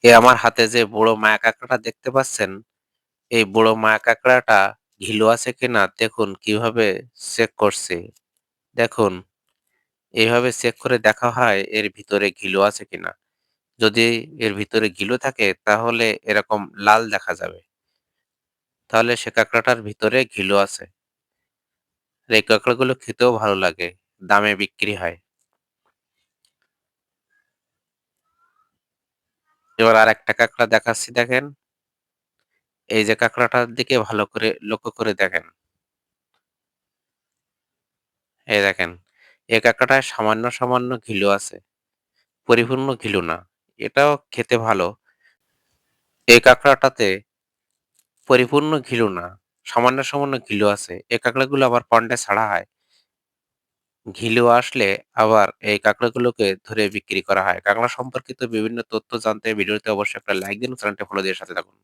আমার হাতে যে বুড়ো মায়া কাঁকড়াটা দেখতে পাচ্ছেন, এই বুড়ো মায়া কাঁকড়াটা ঘিলু আছে কিনা দেখুন কিভাবে চেক করছি। দেখুন, এইভাবে চেক করে দেখা হয় এর ভিতরে ঘিলু আছে কিনা। যদি এর ভিতরে ঘিলু থাকে তাহলে এরকম লাল দেখা যাবে। তাহলে সে কাঁকড়াটার ভিতরে ঘিলু আছে। আর এই কাঁকড়াগুলো খেতেও ভালো লাগে। দামে বিক্রি হয়। এবার আরেকটা কাঁকড়া দেখাচ্ছি দেখেন। এই যে কাঁকড়াটার দিকে ভালো করে লক্ষ্য করে দেখেন। এই দেখেন। এই কাঁকড়াটায় সামান্য ঘিলু আছে। পরিপূর্ণ ঘিলু না। এটাও খেতে ভালো। এই কাঁকড়াটাতে পরিপূর্ণ ঘিলু না। সামান্য ঘিলু আছে। এই কাঁকড়াগুলো আবার পন্ডে ছাড়া হয়। ঘিলু আসলে আবার এই কাঁকড়াগুলোকে ধরে বিক্রি করা হয়। কাঁকড়া সম্পর্কিত বিভিন্ন তথ্য জানতে ভিডিওতে অবশ্যই একটা লাইক দিন, চ্যানেলটা ফলো দিয়ে সাথে থাকুন।